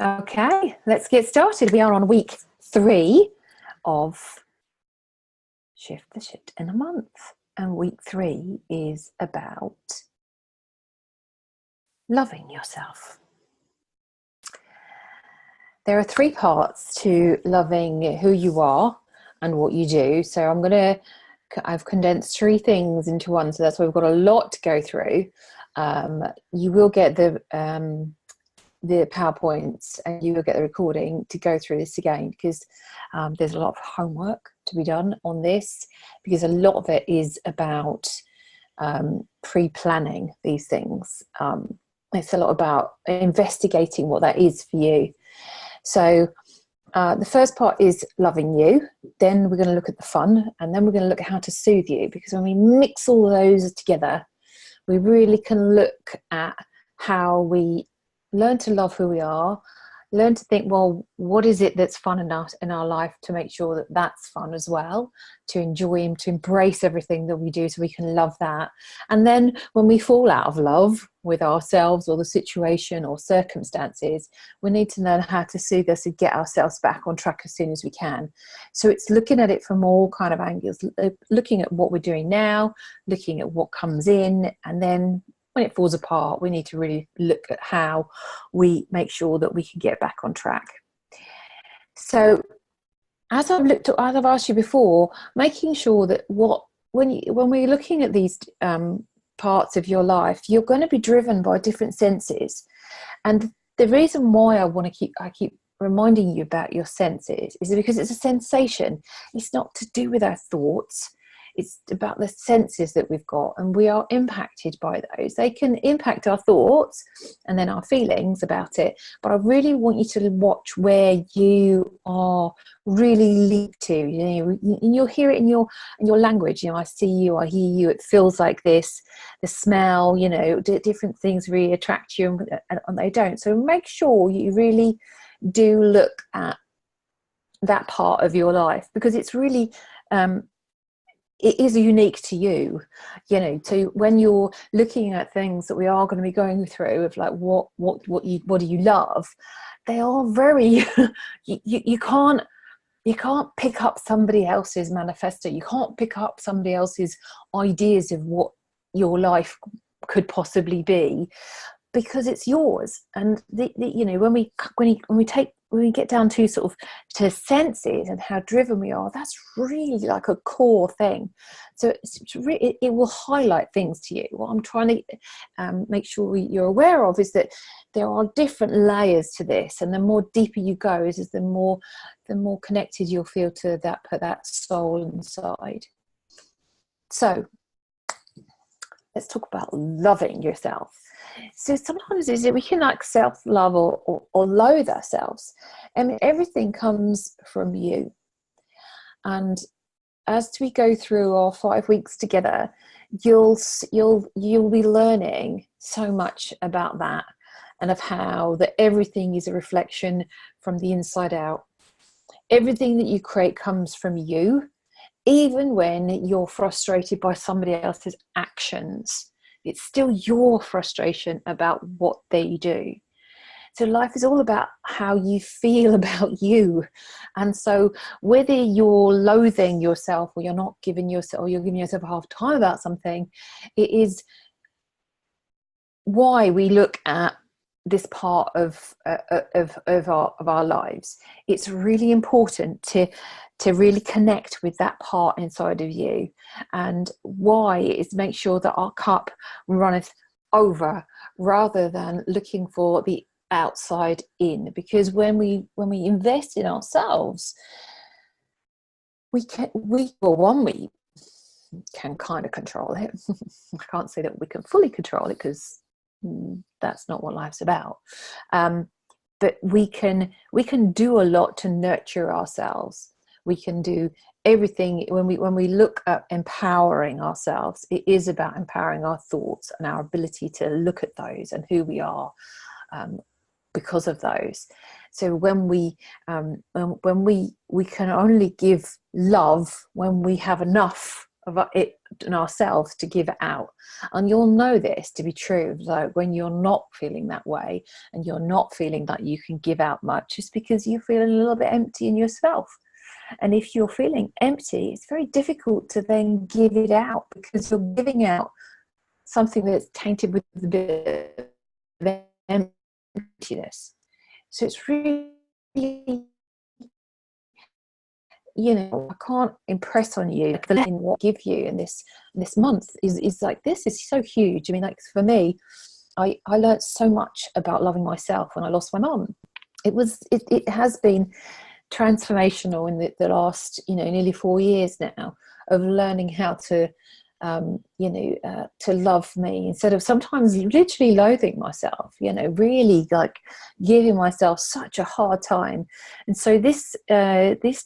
Okay, let's get started. We are on week 3 of Shift the Shit in a Month. And week 3 is about loving yourself. There are 3 parts to loving who you are and what you do. So I've condensed 3 things into one. So that's why we've got a lot to go through. You will get the PowerPoints and you will get the recording to go through this again, because there's a lot of homework to be done on this, because a lot of it is about pre-planning these things. It's a lot about investigating what that is for you. So the first part is loving you. Then we're going to look at the fun, and then we're going to look at how to soothe you, because when we mix all those together, we really can look at how we learn to love who we are, learn to think, well, what is it that's fun enough in our life to make sure that that's fun as well, to enjoy and to embrace everything that we do so we can love that. And then when we fall out of love with ourselves or the situation or circumstances, we need to learn how to soothe us and get ourselves back on track as soon as we can. So it's looking at it from all kind of angles, looking at what we're doing now, looking at what comes in, and then when it falls apart, we need to really look at how we make sure that we can get back on track. So as I've asked you before, making sure that when we're looking at these parts of your life, you're going to be driven by different senses. And the reason why I keep reminding you about your senses is because it's a sensation. It's not to do with our thoughts. It's about the senses that we've got, and we are impacted by those. They can impact our thoughts and then our feelings about it. But I really want you to watch where you are really linked to. And you'll hear it in your language. I see you, I hear you. It feels like this. The smell, different things really attract you, and they don't. So make sure you really do look at that part of your life, because it's really it is unique to you, to when you're looking at things that we are going to be going through of like what do you love, they are very you can't pick up somebody else's manifesto. You can't pick up somebody else's ideas of what your life could possibly be, because it's yours. And when we get down to sort of to senses and how driven we are, that's really like a core thing. So it will highlight things to you. What I'm trying to make sure you're aware of is that there are different layers to this, and the more deeper you go is the more connected you'll feel to that soul inside. So let's talk about loving yourself. So sometimes is it we can like self-love or loathe ourselves. I mean, everything comes from you. And as we go through our 5 weeks together, you'll be learning so much about that, and of how that everything is a reflection from the inside out. Everything that you create comes from you, even when you're frustrated by somebody else's actions. It's still your frustration about what they do. So life is all about how you feel about you. And so whether you're loathing yourself or you're not giving yourself, or you're giving yourself a hard time about something, it is why we look at this part of our lives. It's really important to really connect with that part inside of you, and why is make sure that our cup runneth over, rather than looking for the outside in. Because when we invest in ourselves, we can kind of control it. I can't say that we can fully control it, because that's not what life's about. But we can do a lot to nurture ourselves. We can do everything. When we look at empowering ourselves, it is about empowering our thoughts and our ability to look at those and who we are because of those. So when we can only give love when we have enough of it in ourselves to give it out. And you'll know this to be true, like when you're not feeling that way and you're not feeling that you can give out much, it's because you're feeling a little bit empty in yourself. And if you're feeling empty, it's very difficult to then give it out, because you're giving out something that's tainted with a bit of emptiness. So it's really, you know, I can't impress on you the lesson what I give you in this month is like, this is so huge. I mean, like for me, I learned so much about loving myself when I lost my mum. It has been transformational in the last, you know, nearly 4 years now, of learning how to to love me instead of sometimes literally loathing myself, you know, really like giving myself such a hard time. And so this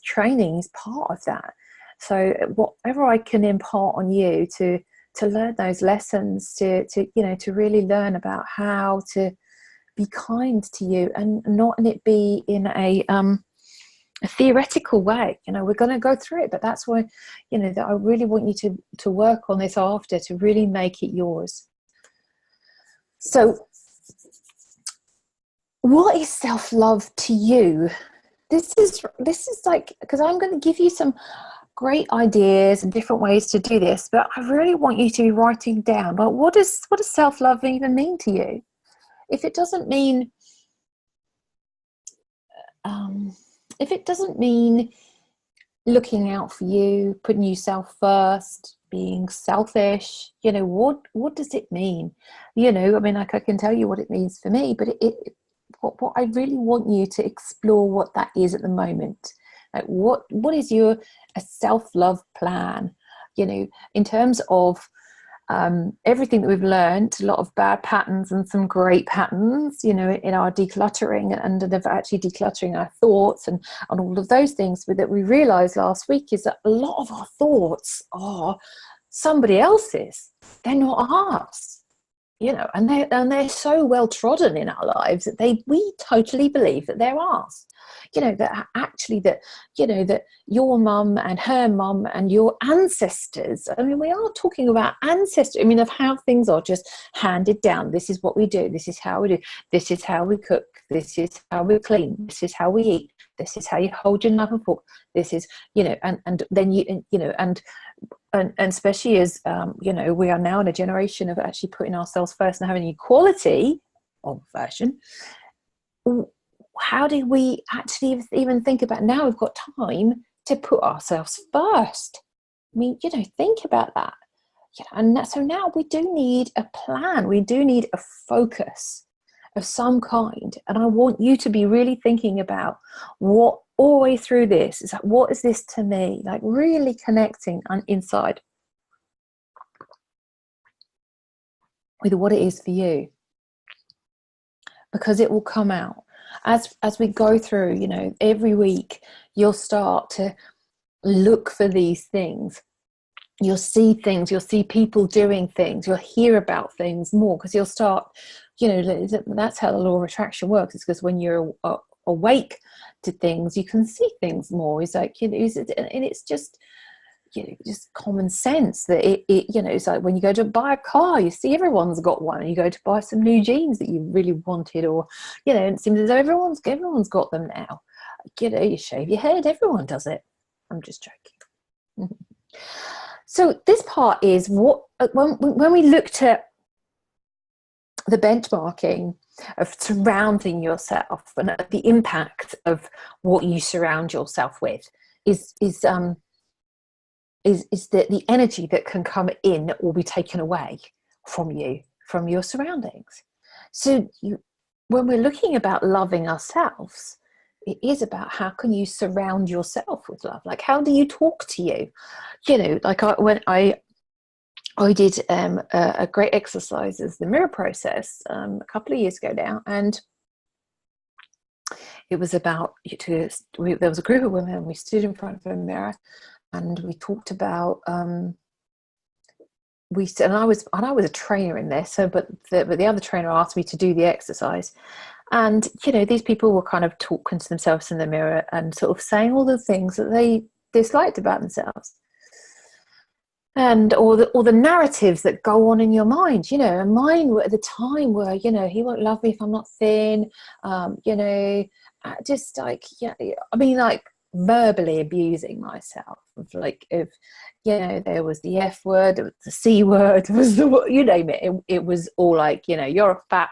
training is part of that. So whatever I can impart on you to learn those lessons, to really learn about how to be kind to you, and not in it be in a theoretical way. You know, we're going to go through it, but that's why, you know, that I really want you to work on this after, to really make it yours. So what is self-love to you? This is like, because I'm going to give you some great ideas and different ways to do this, but I really want you to be writing down, but what does self-love even mean to you? If it doesn't mean looking out for you, putting yourself first, being selfish, you know, what does it mean? You know, I mean, like I can tell you what it means for me, but what I really want you to explore what that is at the moment. Like what is a self-love plan, you know, in terms of everything that we've learned, a lot of bad patterns and some great patterns, you know, in our decluttering, and of actually decluttering our thoughts and all of those things that we realized last week, is that a lot of our thoughts are somebody else's. They're not ours, you know, and they're so well trodden in our lives that we totally believe that they're ours. You know, that actually that, you know, that your mum and her mum and your ancestors, I mean, we are talking about ancestors, I mean, of how things are just handed down. This is what we do. This is how we do. This is how we cook. This is how we clean. This is how we eat. This is how you hold your knife and fork. This is, you know, and then you know, and especially as, you know, we are now in a generation of actually putting ourselves first and having equality of version. How do we actually even think about, now we've got time to put ourselves first? I mean, you know, think about that. You know, and so now we do need a plan. We do need a focus of some kind. And I want you to be really thinking about what, all the way through this, is like, what is this to me? Like really connecting inside with what it is for you, because it will come out. As we go through, you know, every week you'll start to look for these things. You'll see things, you'll see people doing things, you'll hear about things more, because you'll start, you know, that's how the law of attraction works. It's because when you're awake to things, you can see things more. It's like, you know, and it's just, you know, just common sense that it you know, it's like when you go to buy a car, you see everyone's got one, and you go to buy some new jeans that you really wanted, or, you know, it seems as though everyone's got them now. You know, you shave your head, everyone does it. I'm just joking. So this part is what, when we looked at the benchmarking of surrounding yourself and the impact of what you surround yourself with is that the energy that can come in or be taken away from you, from your surroundings. So when we're looking about loving ourselves, it is about how can you surround yourself with love? Like, how do you talk to you? You know, like when I did a great exercise as the mirror process a couple of years ago now, and it was about, there was a group of women, and we stood in front of a mirror, and we talked about and I was a trainer in this, so but the other trainer asked me to do the exercise, and, you know, these people were kind of talking to themselves in the mirror and sort of saying all the things that they disliked about themselves. and or the narratives that go on in your mind, you know. And mine were at the time were, you know, he won't love me if I'm not thin, you know, just like, yeah, I mean, like verbally abusing myself, of like, if, you know, there was the F word, there was the C word, there was the, you name it, it was all like, you know, you're a fat,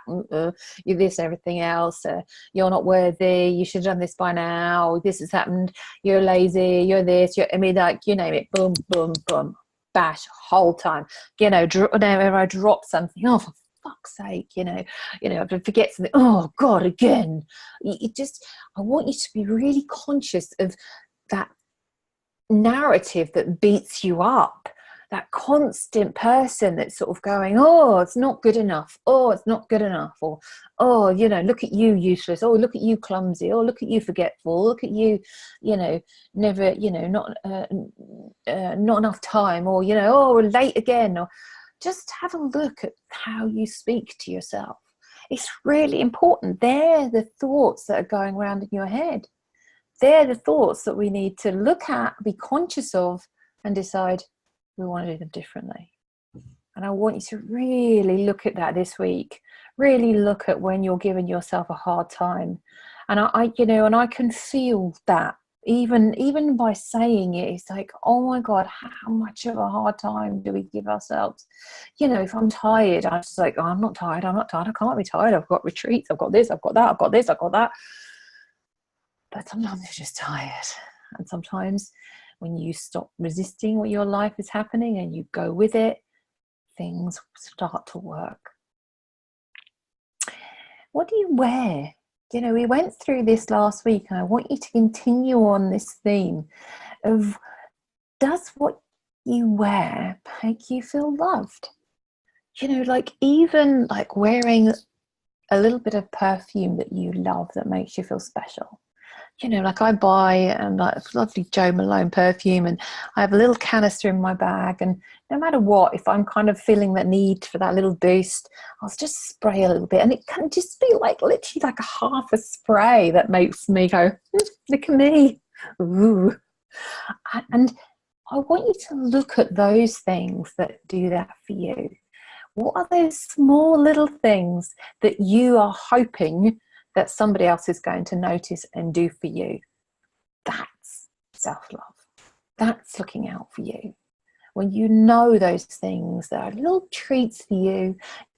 you're this, everything else, you're not worthy, you should have done this by now, this has happened, you're lazy, you're this, I mean, like, you name it, boom, boom, boom, bash, whole time, you know, whenever I drop something, oh, for fuck's sake, you know, I forget something, oh God, again. It just, I want you to be really conscious of that narrative that beats you up, that constant person that's sort of going, oh, it's not good enough, oh, it's not good enough, or oh, you know, look at you, useless, oh, look at you, clumsy, oh, look at you, forgetful, look at you, you know, never, you know, not enough time, or, you know, oh, we're late again. Or just have a look at how you speak to yourself. It's really important. They're the thoughts that are going around in your head. They're the thoughts that we need to look at, be conscious of, and decide we want to do them differently. And I want you to really look at that this week. Really look at when you're giving yourself a hard time. And I you know, and I can feel that even by saying it, it's like, oh my God, how much of a hard time do we give ourselves? You know, if I'm tired, I'm just like, oh, I'm not tired, I can't be tired, I've got retreats, I've got this, I've got that, I've got this, I've got that. But sometimes you're just tired. And sometimes when you stop resisting what your life is happening and you go with it, things start to work. What do you wear? You know, we went through this last week, and I want you to continue on this theme of, does what you wear make you feel loved? You know, like even like wearing a little bit of perfume that you love that makes you feel special. You know, like I buy like lovely Jo Malone perfume, and I have a little canister in my bag, and no matter what, if I'm kind of feeling that need for that little boost, I'll just spray a little bit, and it can just be like literally like a half a spray that makes me go, look at me, ooh. And I want you to look at those things that do that for you. What are those small little things that you are hoping that somebody else is going to notice and do for you? That's self-love. That's looking out for you. When you know those things that are little treats for you,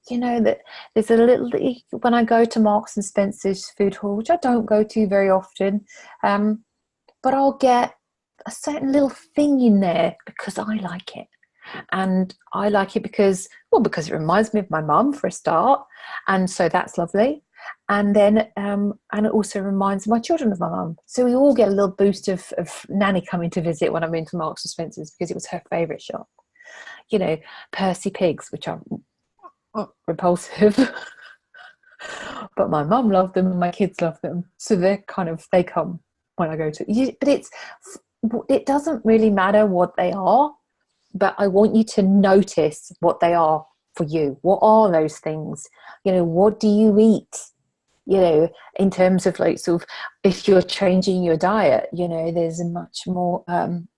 you know, that there's a little, when I go to Marks and Spencer's food hall, which I don't go to very often, but I'll get a certain little thing in there because I like it. And I like it because it reminds me of my mum, for a start, and so that's lovely. And then and it also reminds my children of my mum, so we all get a little boost of Nanny coming to visit when I'm into Marks and Spencer's, because it was her favourite shop. You know, Percy Pigs, which are repulsive, but my mum loved them and my kids love them, so they come when I go to. But it doesn't really matter what they are, but I want you to notice what they are for you. What are those things? You know, what do you eat? You know, in terms of like sort of, if you're changing your diet, you know, there's a much more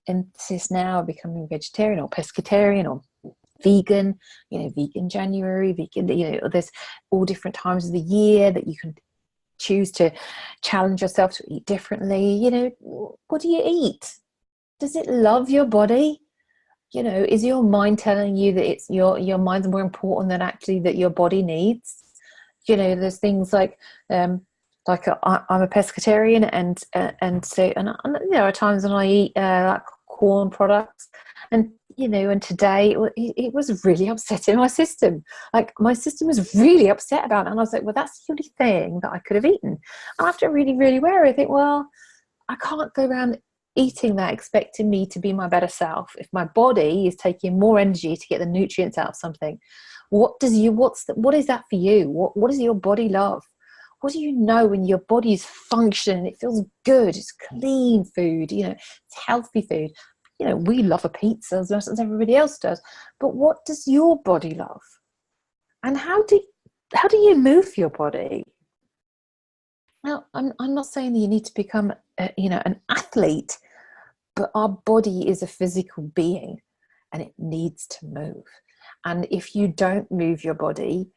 emphasis now becoming vegetarian or pescatarian or vegan, you know, vegan January, vegan, you know, there's all different times of the year that you can choose to challenge yourself to eat differently. You know, what do you eat? Does it love your body? You know, is your mind telling you that it's your mind's more important than actually that your body needs? You know, there's things like I'm a pescatarian, and so there are times when I eat like corn products, and you know, and today it was really upsetting my system. Like my system was really upset about it, and I was like, well, that's the only thing that I could have eaten. And after really, really wary, I think, well, I can't go around eating that expecting me to be my better self if my body is taking more energy to get the nutrients out of something. What is that for you? What does your body love? What do you know when your body is functioning, it feels good, it's clean food, you know, it's healthy food. You know, we love a pizza as much as everybody else does, but what does your body love? And how do you move your body? Now, I'm not saying that you need to become, an athlete, but our body is a physical being. and it needs to move. And if you don't move your body,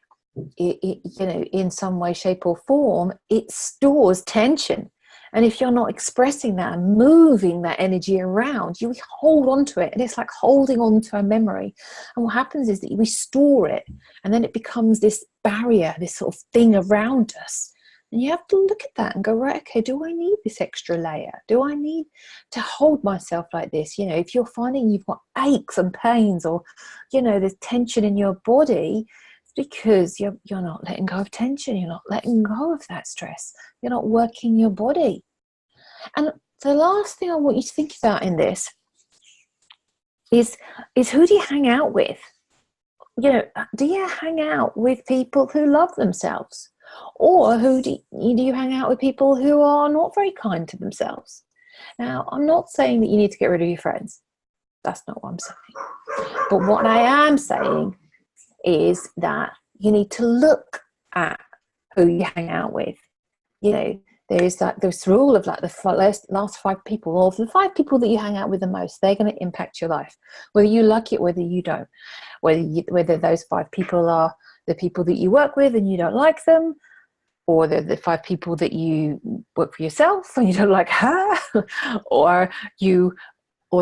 in some way, shape or form, it stores tension. And if you're not expressing that and moving that energy around, you hold on to it. And it's like holding on to a memory. And what happens is that we store it, and then it becomes this barrier, this sort of thing around us. And you have to look at that and go, right, okay, do I need this extra layer? Do I need to hold myself like this? If you're finding you've got aches and pains, or, there's tension in your body, because you're not letting go of tension. You're not letting go of that stress. You're not working your body. And the last thing I want you to think about in this is who do you hang out with? Do you hang out with people who love themselves? Or do you hang out with people who are not very kind to themselves? Now, I'm not saying that you need to get rid of your friends. That's not what I'm saying. But what I am saying is that you need to look at who you hang out with. There's this rule of the last 5 people, or the 5 people that you hang out with the most, they're going to impact your life, whether you like it, whether you don't, whether those 5 people are the people that you work with and you don't like them, or they're the 5 people that you work for yourself and you don't like her, or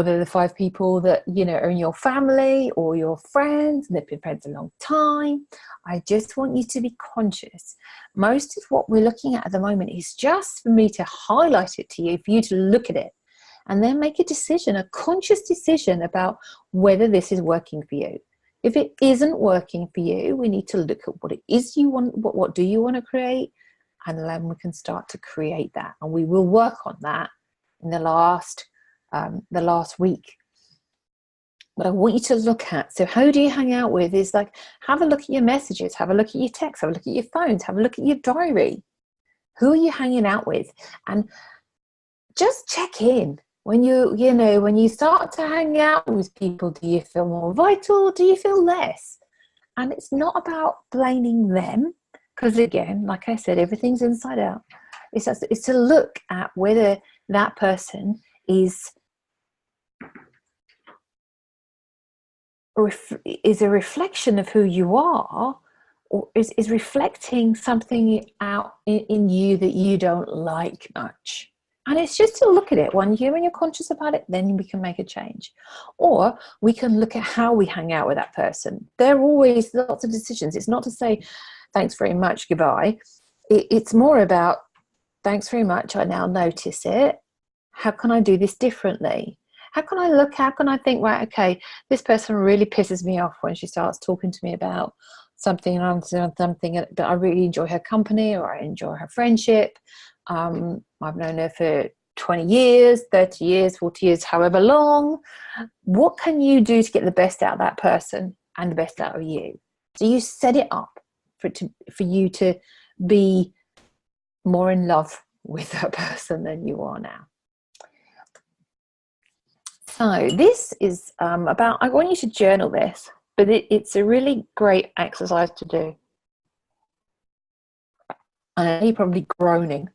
they're the 5 people that, are in your family or your friends, and they've been friends a long time. I just want you to be conscious. Most of what we're looking at the moment is just for me to highlight it to you, for you to look at it, and then make a decision, a conscious decision about whether this is working for you. If it isn't working for you, we need to look at what it is you want, what do you want to create, and then we can start to create that. And we will work on that in the last week. But I want you to look at, so who do you hang out with, is like, have a look at your messages, have a look at your texts, have a look at your phones, have a look at your diary. Who are you hanging out with? And just check in. When you start to hang out with people, do you feel more vital? Do you feel less? And it's not about blaming them, because again, like I said, everything's inside out. It's to look at whether that person is a reflection of who you are, or is reflecting something out in you that you don't like much. And it's just to look at it. When you're conscious about it, then we can make a change. Or we can look at how we hang out with that person. There are always lots of decisions. It's not to say, thanks very much, goodbye. It's more about, thanks very much, I now notice it. How can I do this differently? How can I think, right, okay, this person really pisses me off when she starts talking to me about something, but I really enjoy her company, or I enjoy her friendship. I've known her for 20 years, 30 years, 40 years, however long. What can you do to get the best out of that person and the best out of you? So you set it up for you to be more in love with that person than you are now. So this is about, I want you to journal this, but it's a really great exercise to do. And you're probably groaning,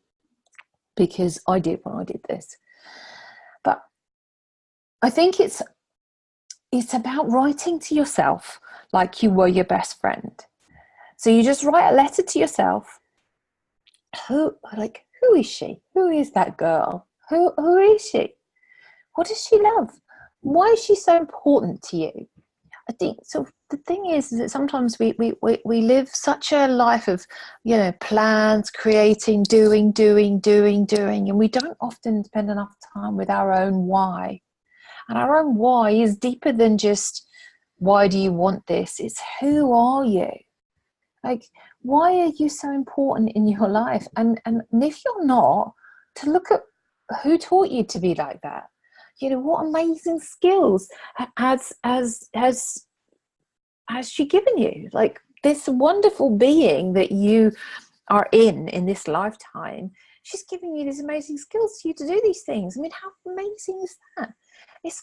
because I did when I did this. But I think it's about writing to yourself like you were your best friend. So you just write a letter to yourself. Who is she? Who is that girl? Who is she? What does she love? Why is she so important to you? I think so. The thing is that sometimes we live such a life of, plans, creating, doing, and we don't often spend enough time with our own why. And our own why is deeper than just, why do you want this? It's, who are you? Like, why are you so important in your life? And if you're not, to look at who taught you to be like that. What amazing skills has she given you? Like, this wonderful being that you are in this lifetime, she's giving you these amazing skills for you to do these things. I mean, how amazing is that? It's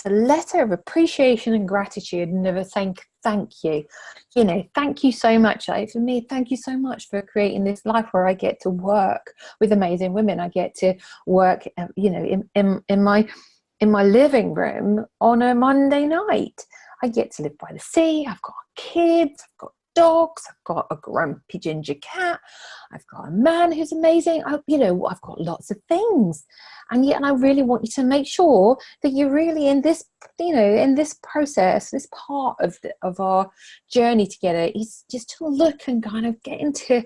a letter of appreciation and gratitude, and of a thank you. Thank you so much. Like, for me, thank you so much for creating this life where I get to work with amazing women. I get to work, in in my living room on a Monday night. I get to live by the sea. I've got kids. I've got dogs. I've got a grumpy ginger cat. I've got a man who's amazing. I've got lots of things. And I really want you to make sure that you're really in this, in this process, this part of our journey together, is just to look and kind of get into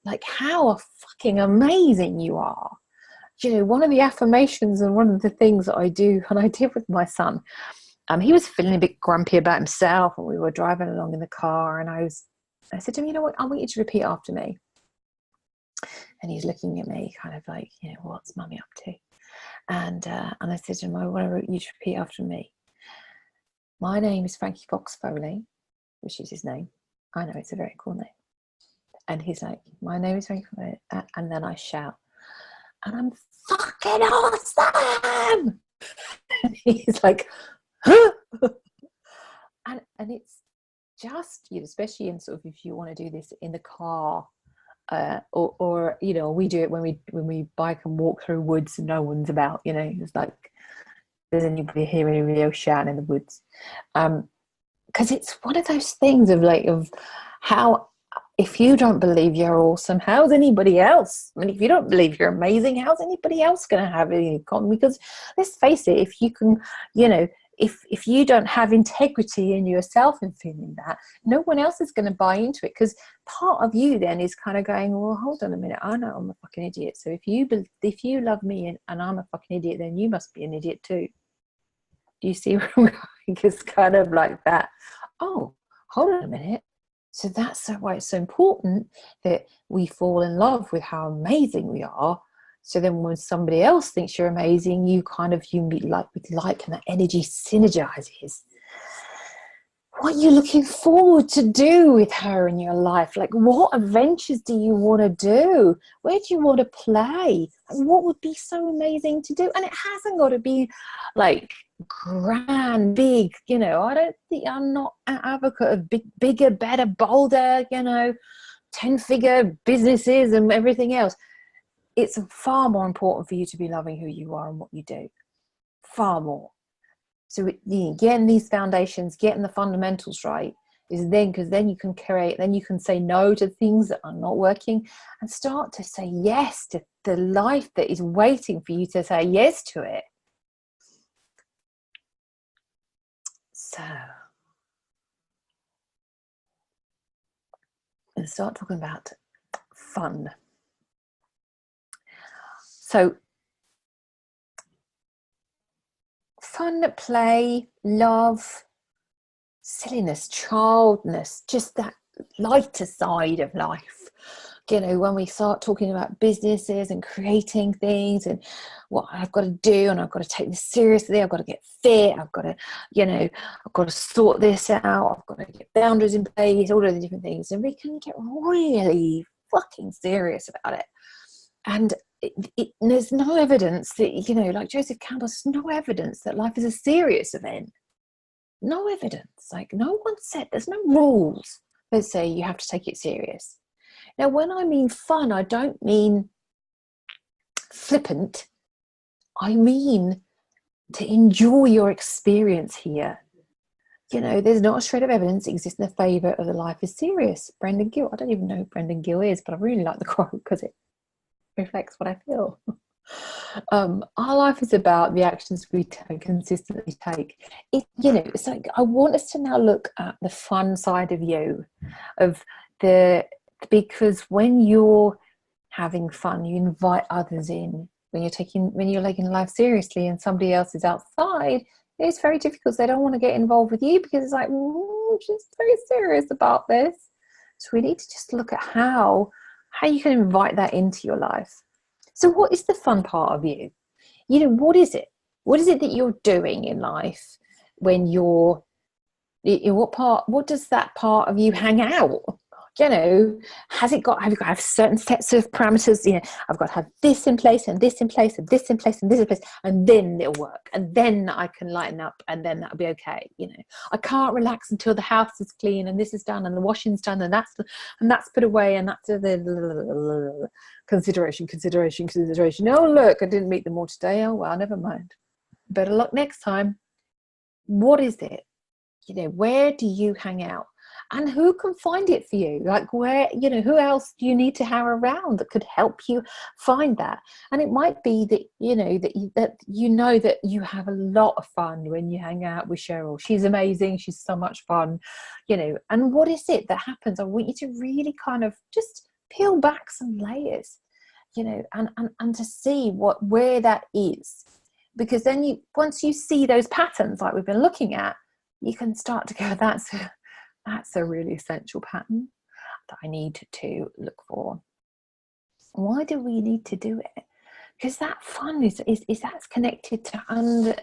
like how fucking amazing you are. One of the affirmations and one of the things that I do, and I did with my son, he was feeling a bit grumpy about himself, and we were driving along in the car, and I said to him, I want you to repeat after me. And he's looking at me kind of like, what's mummy up to? And I said to him, I want you to repeat after me. My name is Frankie Fox Foley, which is his name. I know, it's a very cool name. And he's like, my name is Frankie Foley. And then I shout, and I'm fucking awesome. And he's like, huh? and it's just, especially in sort of, if you want to do this in the car, or we do it when we bike and walk through woods and no one's about, it's like there's anybody here, anybody else shouting in the woods, because it's one of those things of how, if you don't believe you're awesome, how's anybody else? I mean, if you don't believe you're amazing, how's anybody else going to have any? Because let's face it, if you can, if you don't have integrity in yourself and feeling that, no one else is going to buy into it, because part of you then is kind of going, well, hold on a minute, I know I'm a fucking idiot. So if you love me and I'm a fucking idiot, then you must be an idiot too. Do you see where I'm going? It's kind of like that. Oh, hold on a minute. So that's why it's so important that we fall in love with how amazing we are. So then when somebody else thinks you're amazing, you meet like with like, and that energy synergizes. What are you looking forward to do with her in your life? Like, what adventures do you want to do? Where do you want to play? And what would be so amazing to do? And it hasn't got to be like grand, big, I don't think, I'm not an advocate of bigger, better, bolder, 10-figure businesses and everything else. It's far more important for you to be loving who you are and what you do. Far more. So getting these foundations, getting the fundamentals right, is then, because then you can create, then you can say no to things that are not working and start to say yes to the life that is waiting for you to say yes to it. So let's start talking about fun. So fun, play, love, silliness, childness, just that lighter side of life. When we start talking about businesses and creating things and what I've got to do, and I've got to take this seriously, I've got to get fit, I've got to, I've got to sort this out, I've got to get boundaries in place, all of the different things, and we can get really fucking serious about it. And there's no evidence that, like Joseph Campbell, there's no evidence that life is a serious event. No evidence. Like, no one said, there's no rules that say you have to take it serious. Now, when I mean fun, I don't mean flippant. I mean to enjoy your experience here. There's not a shred of evidence exists in the favour of the life is serious. Brendan Gill. I don't even know who Brendan Gill is, but I really like the quote because it reflects what I feel. Our life is about the actions we consistently take. It's like, I want us to now look at the fun side of you, because when you're having fun, you invite others in. When you're taking life seriously and somebody else is outside, it's very difficult. They don't want to get involved with you because it's like, she's very serious about this. So we need to just look at how you can invite that into your life. So what is the fun part of you? What is it? What is it that you're doing in life when you're, what does that part of you hang out? Have you got to have certain sets of parameters? I've got to have this in place and this in place and this in place and this in place, and then it'll work, and then I can lighten up, and then that'll be okay. I can't relax until the house is clean and this is done and the washing's done and that's put away, and that's the consideration. Oh, look, I didn't meet them all today. Oh well, never mind. better luck next time. What is it? You know, where do you hang out? And who can find it for you? Like, where, you know, who else do you need to have around that could help you find that? And it might be that, you know, that you have a lot of fun when you hang out with Cheryl. She's amazing. She's so much fun, you know. And what is it that happens? I want you to really kind of just peel back some layers, you know, and to see where that is. Because then once you see those patterns like we've been looking at, you can start to go, that's a really essential pattern that I need to look for. Why do we need to do it? Because that fun is that's connected to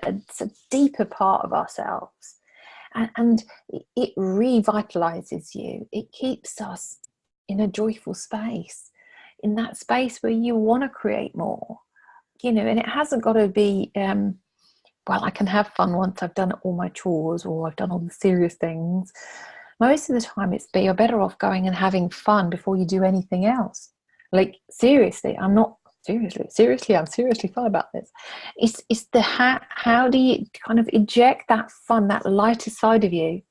it's a deeper part of ourselves, and it revitalizes you. It keeps us in a joyful space, in that space where you want to create more, you know. And it hasn't got to be well, I can have fun once I've done all my chores or I've done all the serious things. Most of the time you're better off going and having fun before you do anything else. Like, seriously, I'm seriously fun about this. It's the how do you kind of inject that fun, that lighter side of you,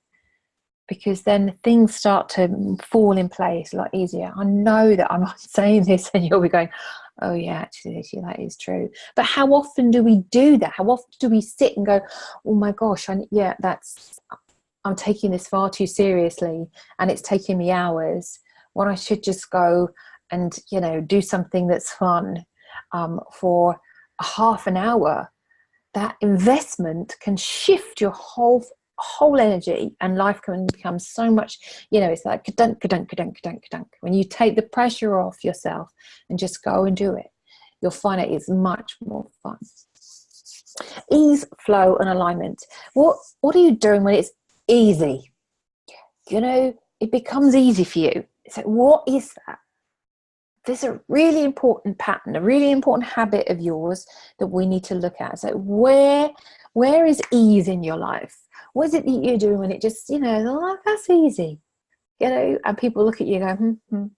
because then things start to fall in place a lot easier. I know that I'm not saying this and you'll be going, oh yeah, actually that is true. But how often do we do that? How often do we sit and go, oh my gosh, I'm taking this far too seriously and it's taking me hours, when I should just go and, you know, do something that's fun for a half an hour. That investment can shift your whole energy, and life can become so much, you know, it's like ka-dunk, ka-dunk, ka-dunk, ka-dunk, ka-dunk. When you take the pressure off yourself and just go and do it, you'll find it is much more fun. Ease, flow, and alignment. What are you doing when it's easy? You know, it becomes easy for you. So what is that? There's a really important pattern, a really important habit of yours that we need to look at. So where is ease in your life? What is it that you're doing when it just, you know, oh, that's easy, you know? And people look at you and go,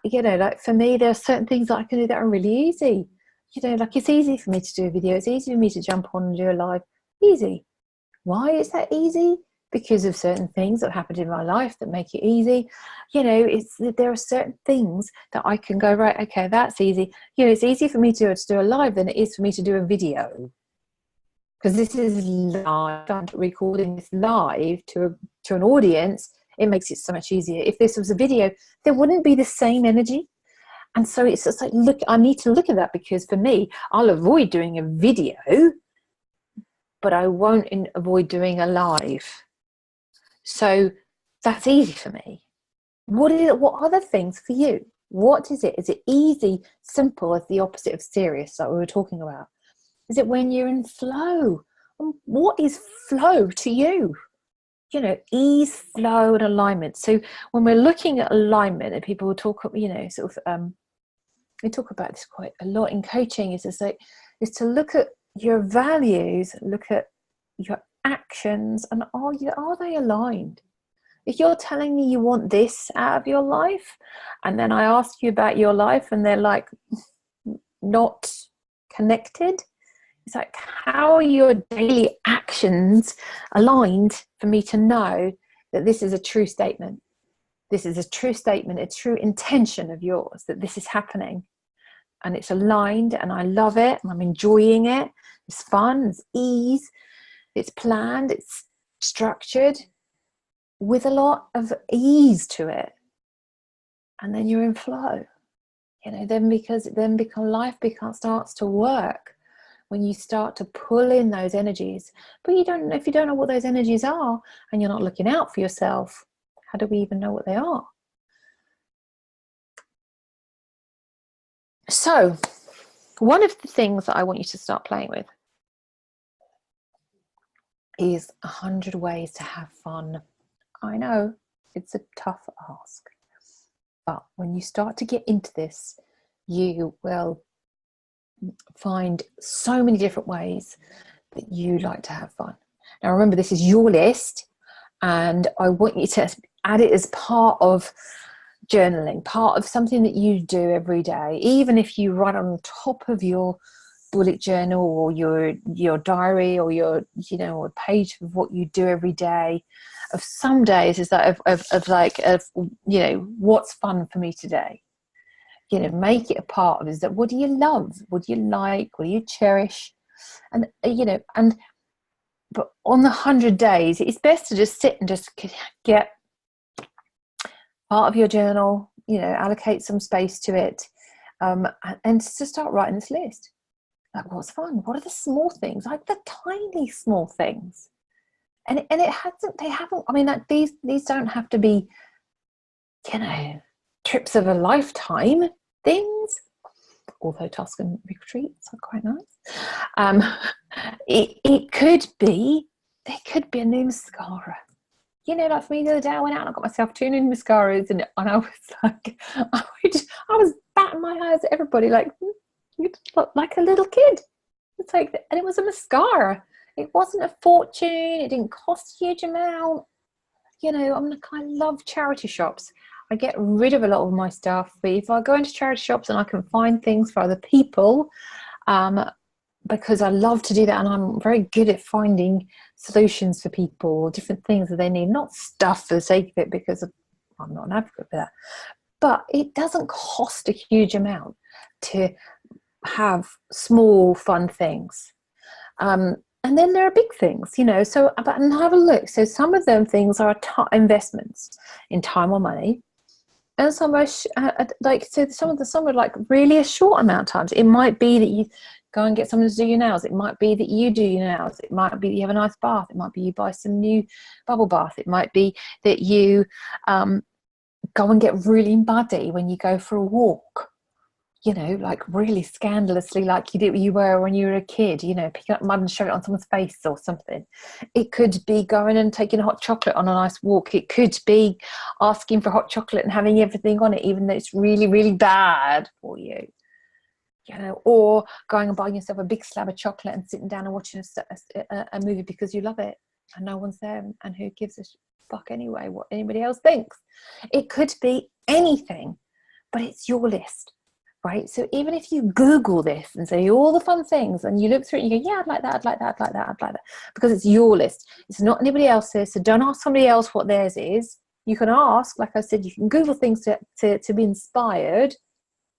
you know, like for me, there are certain things that I can do that are really easy. You know, like it's easy for me to do a video. It's easy for me to jump on and do a live. Easy. Why is that easy? Because of certain things that happened in my life that make it easy. You know, there are certain things that I can go, right, okay, that's easy. You know, it's easy for me to do a live than it is for me to do a video. Because this is live, I'm recording this live to an audience. It makes it so much easier. If this was a video, there wouldn't be the same energy. And so it's just like, look, I need to look at that, because for me, I'll avoid doing a video, but I won't avoid doing a live. So that's easy for me. What other things for you? What is it? Is it easy, simple, as the opposite of serious, like we were talking about? Is it when you're in flow? What is flow to you? You know, ease, flow, and alignment. So when we're looking at alignment, and people will talk, you know, sort of, we talk about this quite a lot in coaching, is to look at your values, look at your actions, and are they aligned? If you're telling me you want this out of your life, and then I ask you about your life and they're like not connected, it's like, how are your daily actions aligned for me to know that this is a true statement? This is a true statement, a true intention of yours, that this is happening. And it's aligned, and I love it, and I'm enjoying it. It's fun, it's ease, it's planned, it's structured, with a lot of ease to it. And then you're in flow. You know, life starts to work when you start to pull in those energies. But if you don't know what those energies are, and you're not looking out for yourself, how do we even know what they are? So one of the things that I want you to start playing with is 100 ways to have fun. I know it's a tough ask, but when you start to get into this, you will find so many different ways that you like to have fun. Now remember, this is your list, and I want you to add it as part of journaling, part of something that you do every day. Even if you write on the top of your bullet journal or your diary or your, you know, a page of what you do every day. Of some days is that of you know, what's fun for me today. You know, make it a part of it. Is that, what do you love? What do you like? What do you cherish? And, you know, but on the 100 days, it's best to just sit and just get part of your journal, you know, allocate some space to it, and to start writing this list. Like, what's fun? What are the small things? Like the tiny small things. And they haven't, I mean, like these don't have to be, you know, trips of a lifetime things, although Tuscan retreats are quite nice. It could be, there could be a new mascara. You know, like for me the other day, I went out and I got myself 2 new mascaras, and I was like, I was batting my eyes at everybody like, you look like a little kid. It's like, and it was a mascara. It wasn't a fortune. It didn't cost a huge amount. You know, I love charity shops. I get rid of a lot of my stuff, but if I go into charity shops and I can find things for other people, because I love to do that, and I'm very good at finding solutions for people, different things that they need, not stuff for the sake of it, because I'm not an advocate for that. But it doesn't cost a huge amount to have small fun things. And then there are big things, you know, so and have a look. So some of them things are investments in time or money, and some are like, so some are like really a short amount of time. It might be that you go and get someone to do your nails. It might be that you do your nails. It might be that you have a nice bath. It might be you buy some new bubble bath. It might be that you go and get really muddy when you go for a walk. You know, like really scandalously, like you were when you were a kid, you know, picking up mud and shove it on someone's face or something. It could be going and taking hot chocolate on a nice walk. It could be asking for hot chocolate and having everything on it, even though it's really, really bad for you know, or going and buying yourself a big slab of chocolate and sitting down and watching a movie because you love it and no one's there, and who gives a fuck anyway what anybody else thinks. It could be anything, but it's your list. Right? So even if you Google this and say all the fun things and you look through it and you go, yeah, I'd like that, I'd like that, I'd like that, I'd like that, because it's your list. It's not anybody else's. So don't ask somebody else what theirs is. You can ask, like I said, you can Google things to be inspired,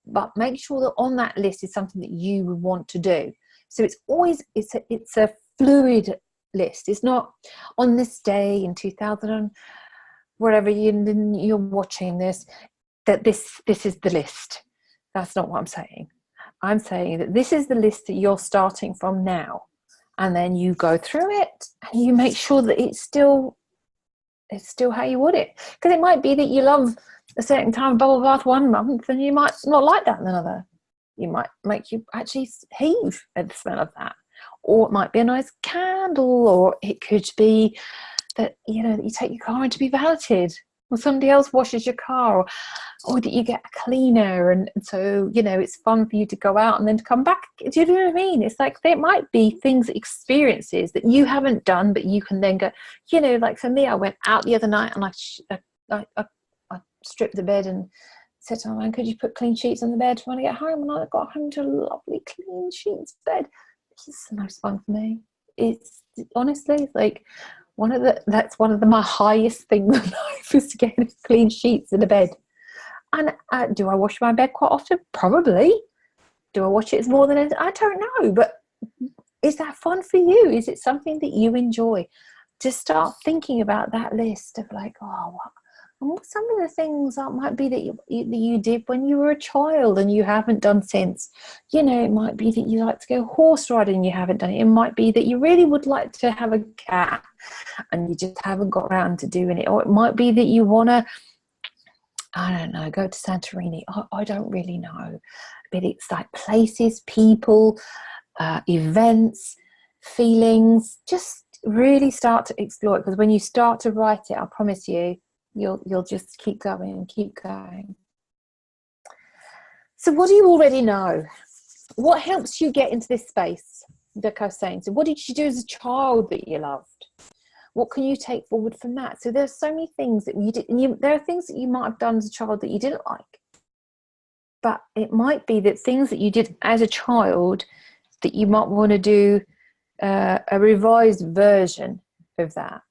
but make sure that on that list is something that you want to do. So it's always, it's a fluid list. It's not on this day in 2000 and wherever you're watching this, that this is the list. That's not what I'm saying. I'm saying that this is the list that you're starting from now, and then you go through it and you make sure that it's still how you want it. Because it might be that you love a certain time of bubble bath one month, and you might not like that another. You might make you actually heave at the smell of that, or it might be a nice candle, or it could be that, you know, that you take your car in to be valeted, or somebody else washes your car, or that you get a cleaner, and so, you know, it's fun for you to go out and then to come back. Do you know what I mean? It's like there might be things, experiences that you haven't done, but you can then go, you know, like for me, I went out the other night and I stripped the bed and said to my man, could you put clean sheets on the bed when I get home? And I got home to a lovely clean sheets bed. It's just the most fun for me. It's honestly, it's like that's one of my highest things in life, is to get clean sheets in the bed. And do I wash my bed quite often? Probably. Do I wash it as more than I don't know, but is that fun for you? Is it something that you enjoy? Just start thinking about that list of like, oh, what some of the things that might be that you did when you were a child and you haven't done since. You know, it might be that you like to go horse riding and you haven't done it. It might be that you really would like to have a cat and you just haven't got around to doing it. Or it might be that you want to, I don't know, go to Santorini. I don't really know. But it's like places, people, events, feelings. Just really start to explore it, because when you start to write it, I promise you, you'll just keep going and keep going. So what do you already know? What helps you get into this space? Like I was saying, so what did you do as a child that you loved? What can you take forward from that? So there's so many things that you did, and there are things that you might have done as a child that you didn't like, but it might be that things that you did as a child that you might want to do a revised version of that.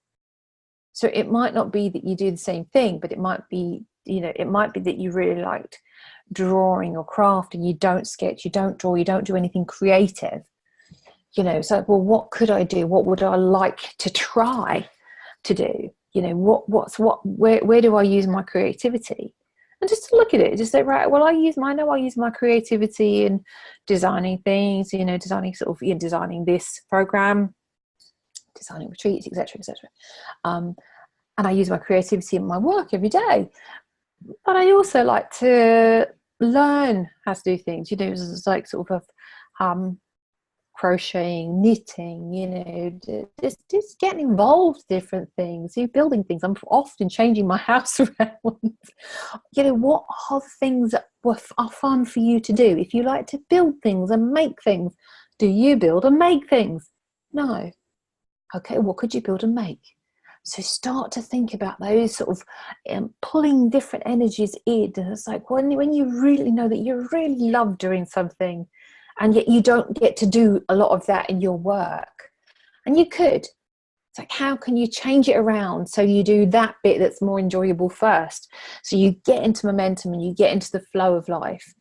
So it might not be that you do the same thing, but it might be, you know, it might be that you really liked drawing or crafting. You don't sketch, you don't draw, you don't do anything creative. You know, it's like, well, what could I do? What would I like to try to do? You know, where do I use my creativity? And just to look at it, just say, right, well, I know I use my creativity in designing things, you know, designing designing this program, designing retreats, etc., etc. And I use my creativity in my work every day. But I also like to learn how to do things, you know, it's like sort of crocheting, knitting, you know, just getting involved in different things, you know, building things. I'm often changing my house around. You know, what are the things that are fun for you to do? If you like to build things and make things, do you build and make things? No. Okay, what could you build and make? So start to think about those sort of pulling different energies in. And it's like when you really know that you really love doing something, and yet you don't get to do a lot of that in your work. And you could. It's like, how can you change it around so you do that bit that's more enjoyable first? So you get into momentum and you get into the flow of life.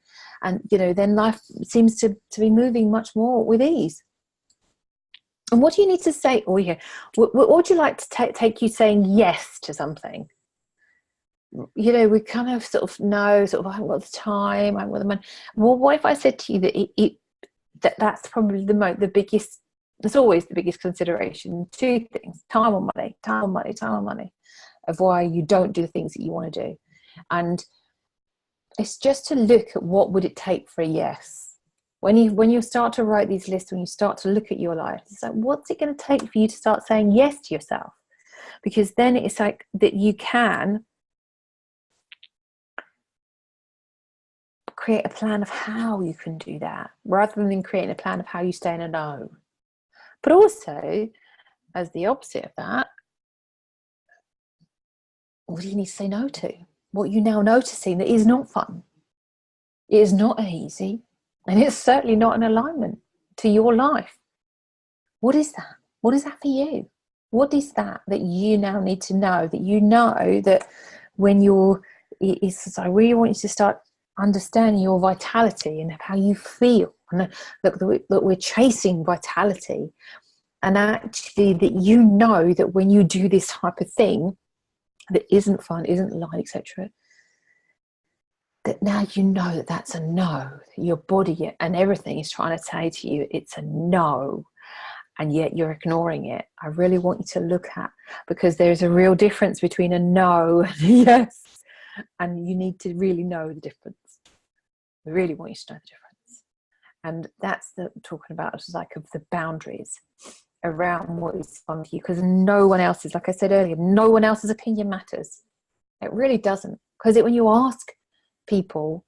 And, you know, then life seems to be moving much more with ease. And what do you need to say? Oh, yeah. What would you like to take you saying yes to something? You know, we kind of sort of know, sort of, I haven't got the time, I haven't got the money. Well, what if I said to you that that's probably the biggest, it's always the biggest consideration. Two things: time or money, time or money, time or money, of why you don't do the things that you want to do. And it's just to look at what would it take for a yes. When you start to write these lists, when you start to look at your life, it's like, what's it going to take for you to start saying yes to yourself? Because then it's like that you can create a plan of how you can do that, rather than creating a plan of how you stay in a no. But also, as the opposite of that, what do you need to say no to? What you're now noticing that is not fun, it is not easy, and it's certainly not in alignment to your life. What is that? What is that for you? What is that you now need to know, that you know that when I really want you to start understanding your vitality and how you feel, and that we're chasing vitality, and actually that you know that when you do this type of thing that isn't fun, isn't aligned, etc., that now you know that that's a no. Your body and everything is trying to say to you it's a no, and yet you're ignoring it. I really want you to look at, because there's a real difference between a no and a yes, and you need to really know the difference. I really want you to know the difference. And that's the talking about, it's like, of the boundaries around what is fun for you, because no one else's, like I said earlier, no one else's opinion matters. It really doesn't. Because when you ask people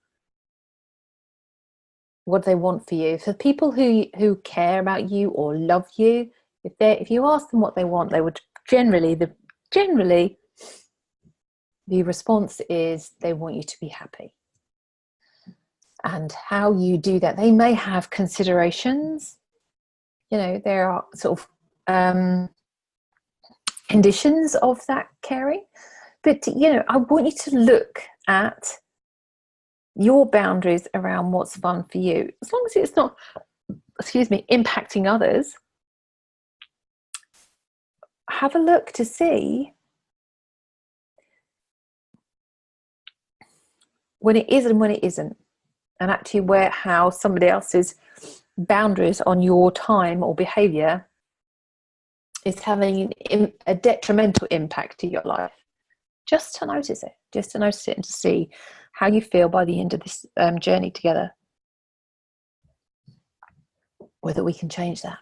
what they want for you, for people who care about you or love you, if you ask them what they want, they would generally the response is they want you to be happy. And how you do that, they may have considerations, you know, there are sort of conditions of that caring, but, you know, I want you to look at your boundaries around what's fun for you, as long as it's not, impacting others. Have a look to see when it is and when it isn't, and actually how somebody else's boundaries on your time or behavior is having a detrimental impact to your life. Just to notice it and to see how you feel by the end of this journey together, whether we can change that.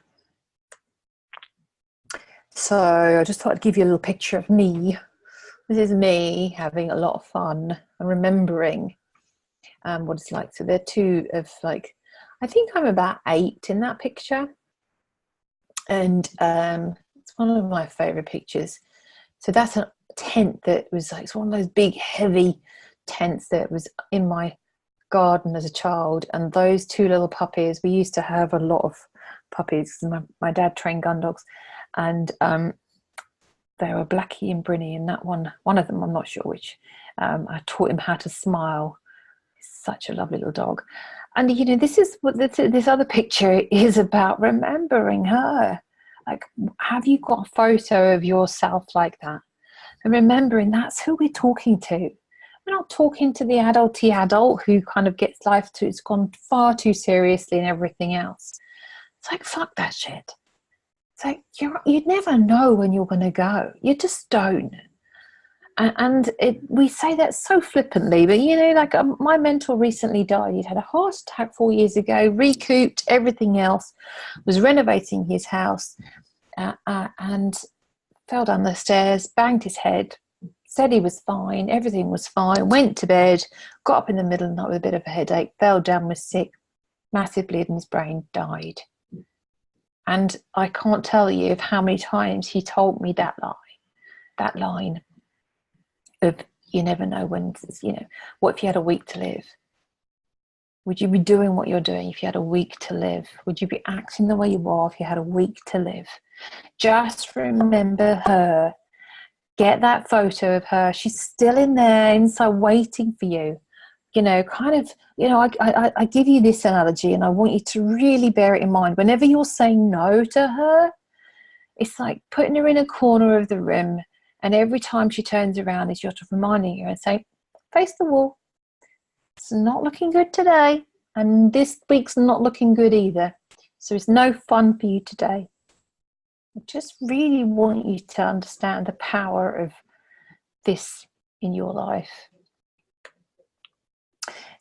So I just thought I'd give you a little picture of me. This is me having a lot of fun and remembering what it's like. So they're two of, like, I think I'm about 8 in that picture, and it's one of my favorite pictures. So that's a tent that was like, it's one of those big heavy tents that was in my garden as a child, and those two little puppies, we used to have a lot of puppies. My dad trained gun dogs, and they were Blackie and Brinny, and that one of them, I'm not sure which, I taught him how to smile. He's such a lovely little dog. And this is what this other picture is about, remembering her. Like, have you got a photo of yourself like that? And remembering that's who we're talking to. We're not talking to the adulty adult who kind of gets life to, it's gone far too seriously and everything else. It's like, fuck that shit. It's like, you'd never know when you're going to go. You just don't. And we say that so flippantly, but like my mentor recently died. He'd had a heart attack 4 years ago, recouped everything else, was renovating his house, and fell down the stairs, banged his head, said he was fine, everything was fine, went to bed, got up in the middle of the night with a bit of a headache, fell down, was sick, massive bleed in his brain, died. And I can't tell you of how many times he told me that line of, you never know when, what if you had a week to live? Would you be doing what you're doing if you had a week to live? Would you be acting the way you are if you had a week to live? Just remember her. Get that photo of her. She's still in there inside waiting for you. I give you this analogy, and I want you to really bear it in mind. Whenever you're saying no to her, it's like putting her in a corner of the room, and every time she turns around, it's just reminding her and saying, face the wall. It's not looking good today, and this week's not looking good either. So it's no fun for you today. I just really want you to understand the power of this in your life.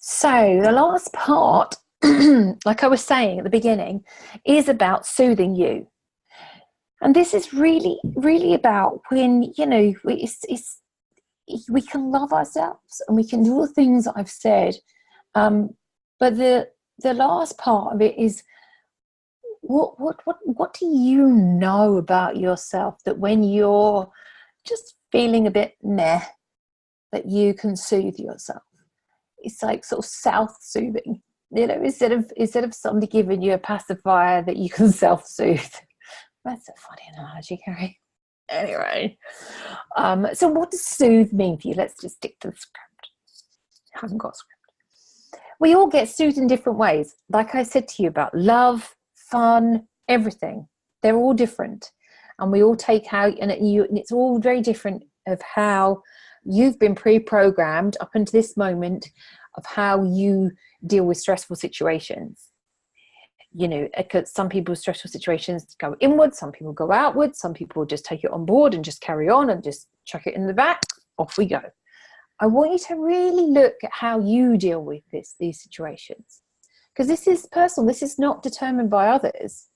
So the last part, like I was saying at the beginning, is about soothing you. And this is really, really about when, we can love ourselves and we can do all the things that I've said. But the last part of it is, what do you know about yourself that when you're just feeling a bit meh, that you can soothe yourself? It's like sort of self-soothing, instead of somebody giving you a pacifier that you can self-soothe. That's a funny analogy, Kerry. Anyway, so what does soothe mean for you? Let's just stick to the script. I haven't got a script. We all get soothed in different ways. Like I said to you about love, fun, everything. They're all different. And we all take out, and it's all very different of how you've been pre-programmed up until this moment of how you deal with stressful situations. Because some people's stressful situations go inward, some people go outward, some people just take it on board and just carry on and just chuck it in the back. Off we go. I want you to really look at how you deal with these situations, because this is personal. This is not determined by others.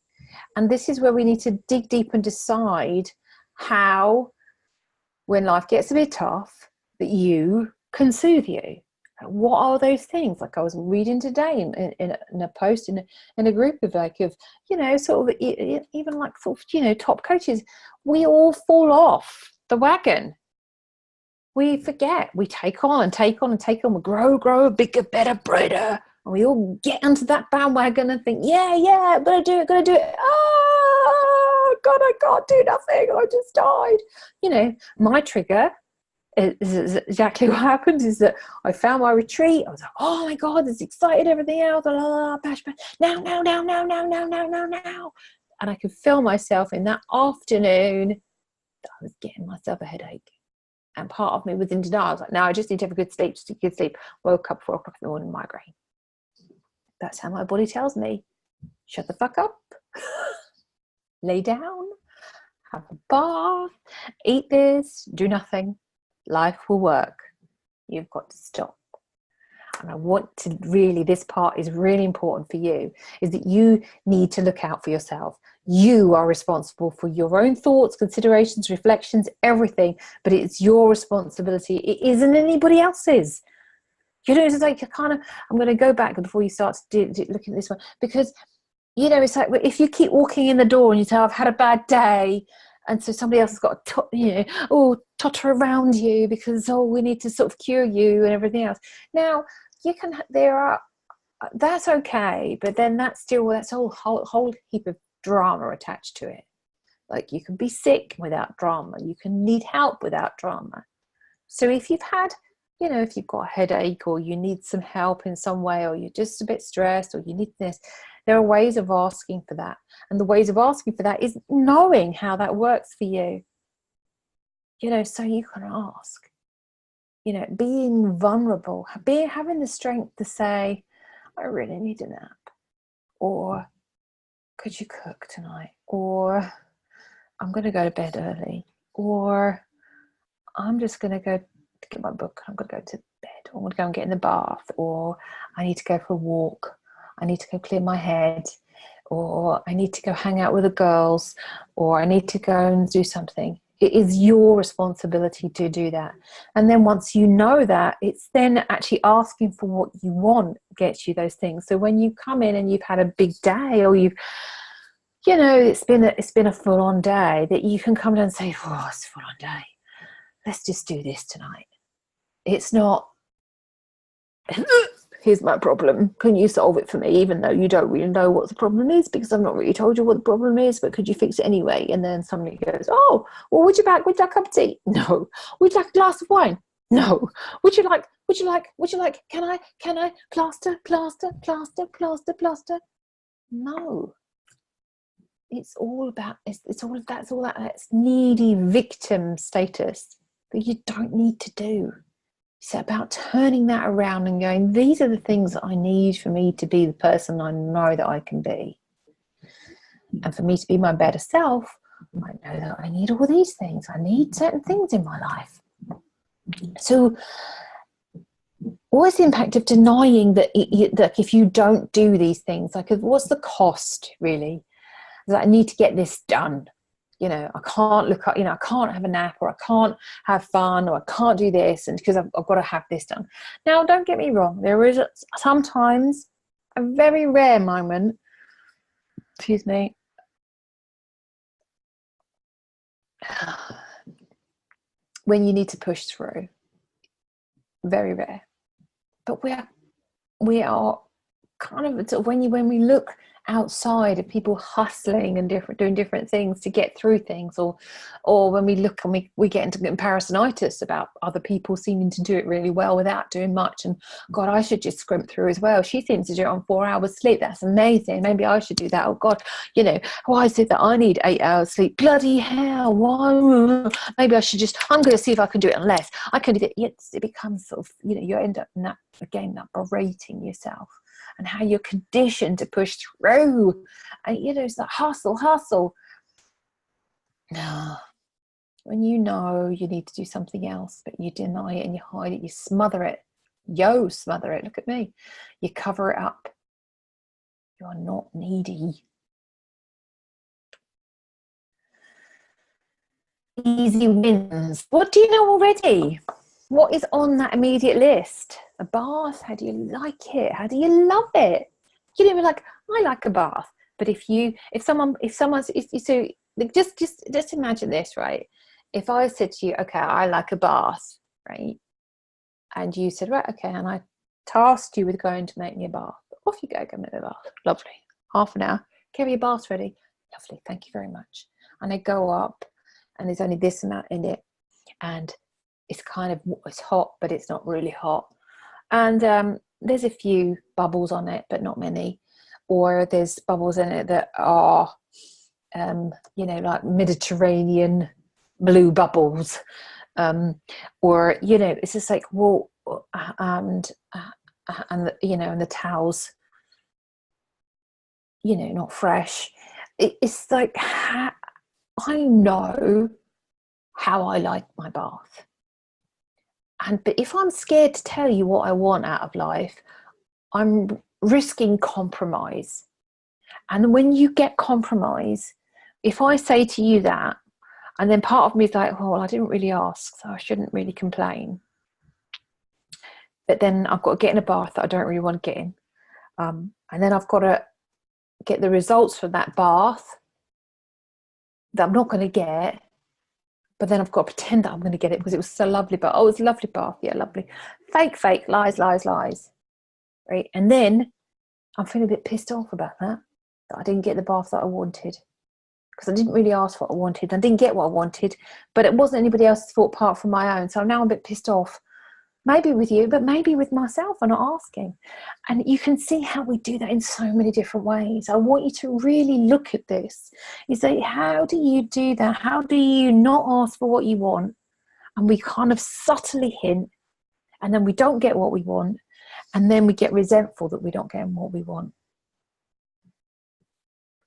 And this is where we need to dig deep and decide how, when life gets a bit tough, that you can soothe you. What are those things? Like I was reading today in a post in a group of sort of even like sort of, top coaches. We all fall off the wagon. We forget. We take on and take on and take on. We grow bigger, better, brighter. And we all get onto that bandwagon and think, yeah, I'm gonna do it. Oh God, I can't do nothing. I just died. My trigger is exactly what happened, is that I found my retreat. I was like, oh my God, it's excited, everything else, bash, now. And I could feel myself in that afternoon that I was getting myself a headache. And part of me was in denial. I was like, no, I just need to have a good sleep, Woke up 4 o'clock in the morning, migraine. That's how my body tells me, shut the fuck up, lay down, have a bath, eat this, do nothing. Life will work. You've got to stop. And I want to really, this part is really important for you, is that you need to look out for yourself. You are responsible for your own thoughts, considerations, reflections, everything, but it's your responsibility. It isn't anybody else's. It's like I'm going to go back before you start looking at this one, because, it's like if you keep walking in the door and you say, I've had a bad day, and so somebody else has got to totter around you because, we need to sort of cure you and everything else. Now, you can, there are, that's okay, but then that's a whole heap of drama attached to it. Like, you can be sick without drama, you can need help without drama. So if you've had, if you've got a headache, or you need some help in some way, or you're just a bit stressed, or you need this, there are ways of asking for that. And the ways of asking for that is knowing how that works for you. So you can ask, being vulnerable, having the strength to say, I really need a nap, or could you cook tonight, or I'm going to go to bed early, or I'm just going to go to get my book, I'm going to go to bed, or I'm going to go and get in the bath, or I need to go for a walk, I need to go clear my head, or I need to go hang out with the girls, or I need to go and do something. It is your responsibility to do that. And then once you know that, it's then actually asking for what you want gets you those things. So when you come in and you've had a big day, or it's been a full-on day, that you can come down and say, oh, it's a full-on day, let's just do this tonight. It's not, here's my problem, can you solve it for me, even though you don't really know what the problem is, because I've not really told you what the problem is, but could you fix it anyway? And then somebody goes, oh, well, would you like a cup of tea? No. Would you like a glass of wine? No. Would you like, can I plaster? No. It's all about, it's all that needy victim status that you don't need to do. It's about turning that around and going, these are the things that I need for me to be the person I know that I can be. And for me to be my better self, I know that I need all these things. I need certain things in my life. So what is the impact of denying that if you don't do these things? Like, what's the cost, really? That I need to get this done. I can't look up, I can't have a nap, or I can't have fun, or I can't do this, and because I've got to have this done. Now, don't get me wrong. There is sometimes a very rare moment, excuse me, when you need to push through. Very rare. But we are kind of, when we look outside of people hustling and doing different things to get through things, or when we look and we get into comparisonitis about other people seeming to do it really well without doing much, and God, I should just scrimp through as well, she seems to do it on 4 hours sleep, that's amazing, maybe I should do that. Oh God, why is it that I need 8 hours sleep? Bloody hell, why? Maybe I should I'm going to see if I can do it on less. I can do it. It becomes sort of, you end up berating yourself, and how you're conditioned to push through. And, it's that hustle. No. When you know you need to do something else, but you deny it and you hide it, you smother it. Smother it. Look at me. You cover it up. You are not needy. Easy wins. What do you know already? What is on that immediate list? A bath? How do you like it? How do you love it? You're like, I like a bath. But just imagine this, right? If I said to you, okay, I like a bath, right? And you said, right, okay, and I tasked you with going to make me a bath. Off you go make me a bath. Lovely. Half an hour. Kerry, your bath's ready. Lovely. Thank you very much. And I go up, and there's only this amount in it, and it's hot, but it's not really hot, and there's a few bubbles on it, but not many, or there's bubbles in it that are like Mediterranean blue bubbles, or it's just like, well, and the towels not fresh. It's like, I know how I like my bath. But if I'm scared to tell you what I want out of life, I'm risking compromise. And when you get compromise, if I say to you that, and then part of me is like, well, I didn't really ask, so I shouldn't really complain. But then I've got to get in a bath that I don't really want to get in. And then I've got to get the results from that bath that I'm not going to get. But then I've got to pretend that I'm going to get it because it was so lovely. But it's a lovely bath. Yeah, lovely. Fake, lies. right? And then I'm feeling a bit pissed off about that I didn't get the bath that I wanted, because I didn't really ask what I wanted. I didn't get what I wanted, but it wasn't anybody else's fault apart from my own. So now I'm a bit pissed off, maybe with you, but maybe with myself for not asking. And you can see how we do that in so many different ways. I want you to really look at this. You say, how do you do that? How do you not ask for what you want? And we kind of subtly hint, and then we don't get what we want, and then we get resentful that we don't get what we want.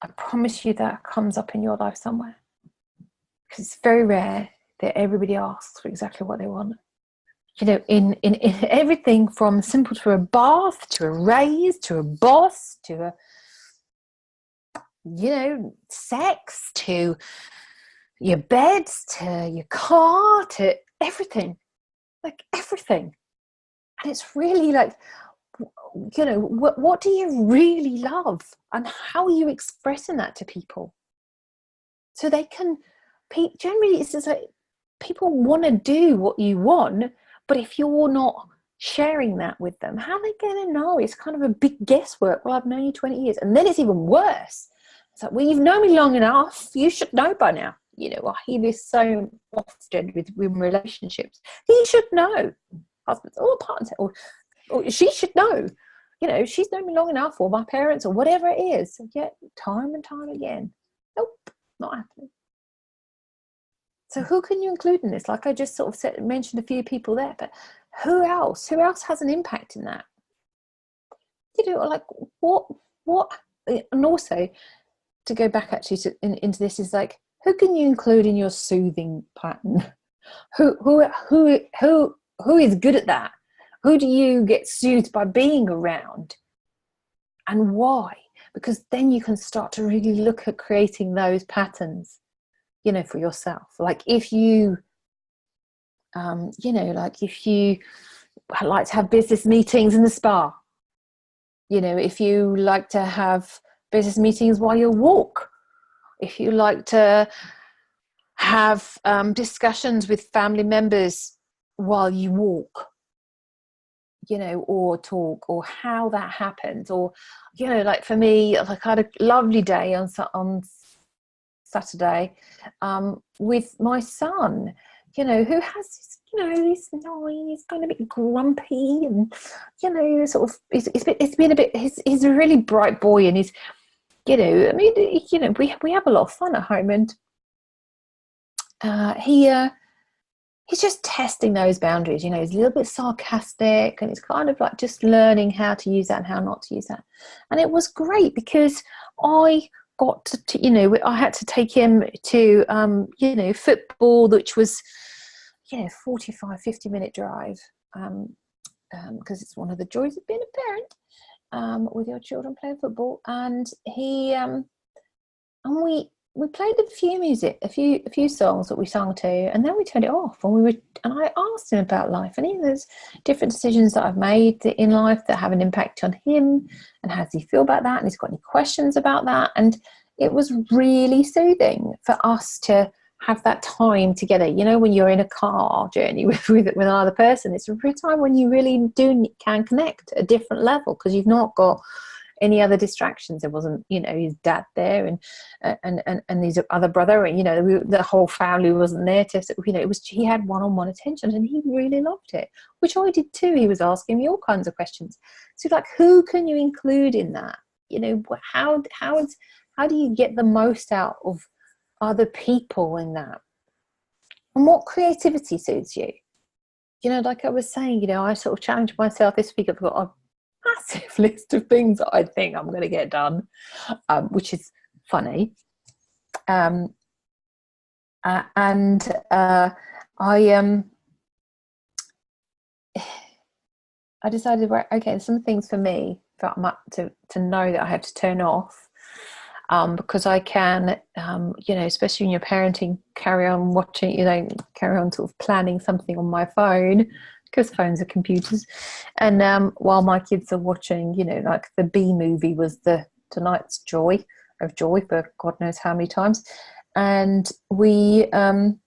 I promise you that comes up in your life somewhere, because it's very rare that everybody asks for exactly what they want. You know, in everything from simple to a bath, to a raise, to a boss, to a, you know, sex, to your beds, to your car, to everything, like everything. And it's really like, you know, what do you really love, and how are you expressing that to people? So they can, generally it's just like, people want to do what you want, but if you're not sharing that with them, how are they going to know? It's kind of a big guesswork. Well, I've known you 20 years. And then it's even worse. It's like, well, you've known me long enough. You should know by now. You know, I hear this so often with relationships. He should know. Husbands or partners, or she should know. You know, she's known me long enough, or my parents, or whatever it is. Yet, time and time again, nope, not happening. So who can you include in this? Like I just sort of mentioned a few people there, but who else? Who else has an impact in that? You know, like what? And also, to go back actually into this, is like, who can you include in your soothing pattern? Who is good at that? Who do you get soothed by being around, and why? Because then you can start to really look at creating those patterns, you know, for yourself. Like if you, you know, like if you like to have business meetings in the spa, you know, if you like to have business meetings while you walk, if you like to have discussions with family members while you walk, you know, or talk, or how that happens. Or, you know, like for me, like I had a lovely day on Saturday with my son, you know, who has, you know, he's kind of a bit grumpy, and, you know, sort of it's been a bit, he's a really bright boy, and he's, you know, I mean, you know, we have a lot of fun at home, and he's just testing those boundaries. You know, he's a little bit sarcastic, and it's kind of like just learning how to use that and how not to use that. And it was great because I got to, you know, I had to take him to, you know, football, which was, you know, 50-minute drive, because it's one of the joys of being a parent, with your children playing football. And he, and we played a few songs that we sang to, and then we turned it off, and I asked him about life, and there's different decisions that I've made in life that have an impact on him, and how does he feel about that, and he's got any questions about that. And it was really soothing for us to have that time together. You know, when you're in a car journey with another person, it's a real time when you really can connect at a different level, because you've not got any other distractions. There wasn't, you know, his dad there, and his other brother, and, you know, the whole family wasn't there to, you know, it was, he had one-on-one attention, and he really loved it, which I did too. He was asking me all kinds of questions. So like, who can you include in that? You know, how do you get the most out of other people in that? And what creativity suits you? You know, like I was saying, you know, I sort of challenged myself this week. I've got a massive list of things that I think I'm going to get done, which is funny. I decided, right, okay, some things for me that I'm up to know that I have to turn off, because I can, you know, especially when you're parenting, carry on watching, you know, carry on sort of planning something on my phone, because phones are computers. And while my kids are watching, you know, like the B movie was tonight's joy for God knows how many times. And and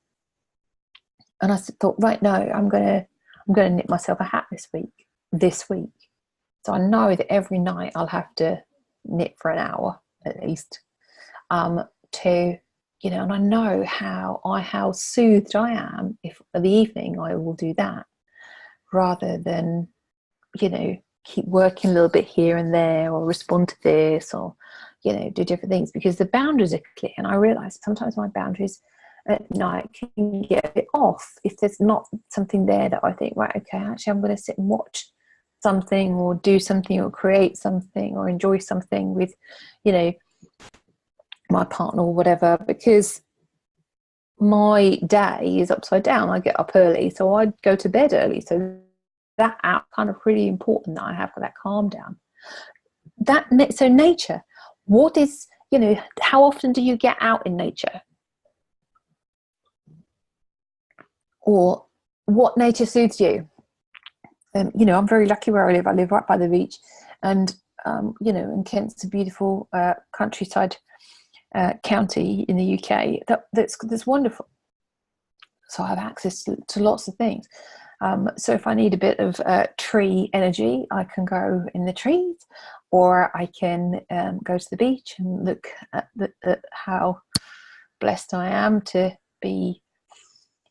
I thought, right, no, I'm gonna knit myself a hat this week. So I know that every night I'll have to knit for an hour at least, to, you know, and I know how soothed I am if in the evening I will do that, rather than, you know, keep working a little bit here and there, or respond to this, or, you know, do different things, because the boundaries are clear. And I realize sometimes my boundaries at night can get a bit off if there's not something there that I think, right, okay, actually I'm going to sit and watch something, or do something, or create something, or enjoy something with, you know, my partner or whatever, because my day is upside down. I get up early, so I go to bed early. So that out kind of really important that I have that calm down. So nature, what is, you know, how often do you get out in nature? Or what nature soothes you? You know, I'm very lucky where I live. I live right by the beach, and you know, and Kent's a beautiful countryside county in the UK. That's wonderful. So I have access to lots of things. So if I need a bit of tree energy, I can go in the trees, or I can go to the beach and look at how blessed I am to be.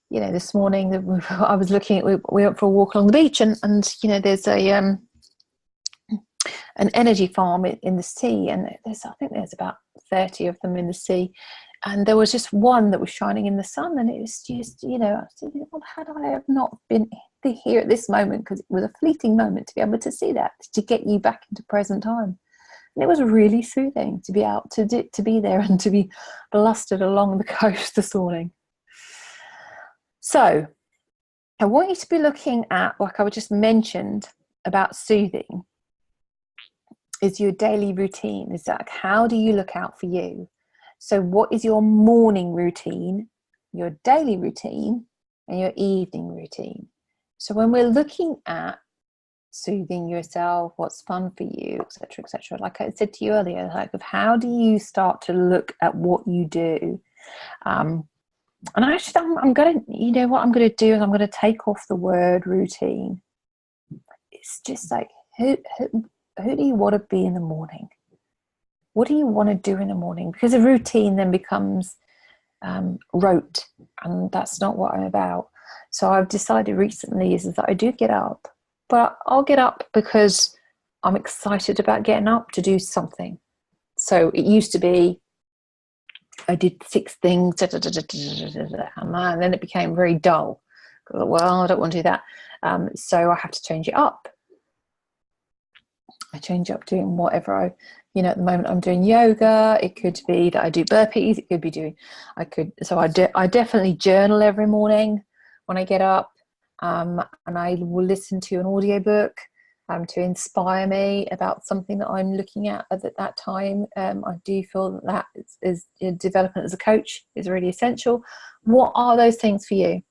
You know, this morning I was looking at, we went for a walk along the beach, and you know, there's an energy farm in the sea, and I think there's about 30 of them in the sea, and there was just one that was shining in the sun, and it was just, you know, I was thinking, well, had I have not been here at this moment, because it was a fleeting moment, to be able to see that, to get you back into present time. And it was really soothing to be out, to be there, and to be blustered along the coast this morning. So I want you to be looking at, like I just mentioned about soothing, is your daily routine. Is that, how do you look out for you? So what is your morning routine, your daily routine, and your evening routine? So when we're looking at soothing yourself, what's fun for you, etc., like I said to you earlier, like, of how do you start to look at what you do? And actually, I'm going to, you know what I'm going to do is I'm going to take off the word routine. It's just like, who do you want to be in the morning? What do you want to do in the morning? Because a routine then becomes rote, and that's not what I'm about. So I've decided recently is that I do get up, but I'll get up because I'm excited about getting up to do something. So it used to be, I did 6 things, and then it became very dull. Well, I don't want to do that. So I have to change it up. I change up doing whatever you know, at the moment I'm doing yoga. It could be that I do burpees. It could be doing, I definitely journal every morning when I get up. And I will listen to an audiobook to inspire me about something that I'm looking at that time. I do feel that is development as a coach is really essential. What are those things for you?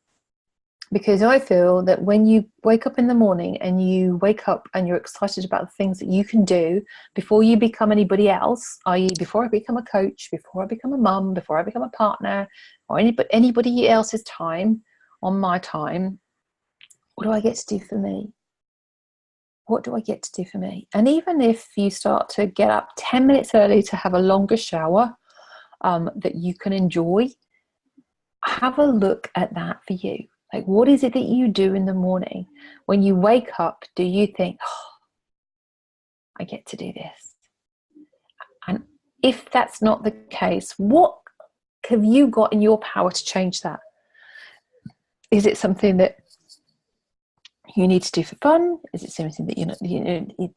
Because I feel that when you wake up in the morning and you wake up and you're excited about the things that you can do before you become anybody else, i.e. before I become a coach, before I become a mum, before I become a partner, or anybody else's time on my time, what do I get to do for me? What do I get to do for me? And even if you start to get up 10 minutes early to have a longer shower that you can enjoy, have a look at that for you. Like, what is it that you do in the morning? When you wake up, do you think, oh, I get to do this? And if that's not the case, what have you got in your power to change that? Is it something that you need to do for fun? Is it something that you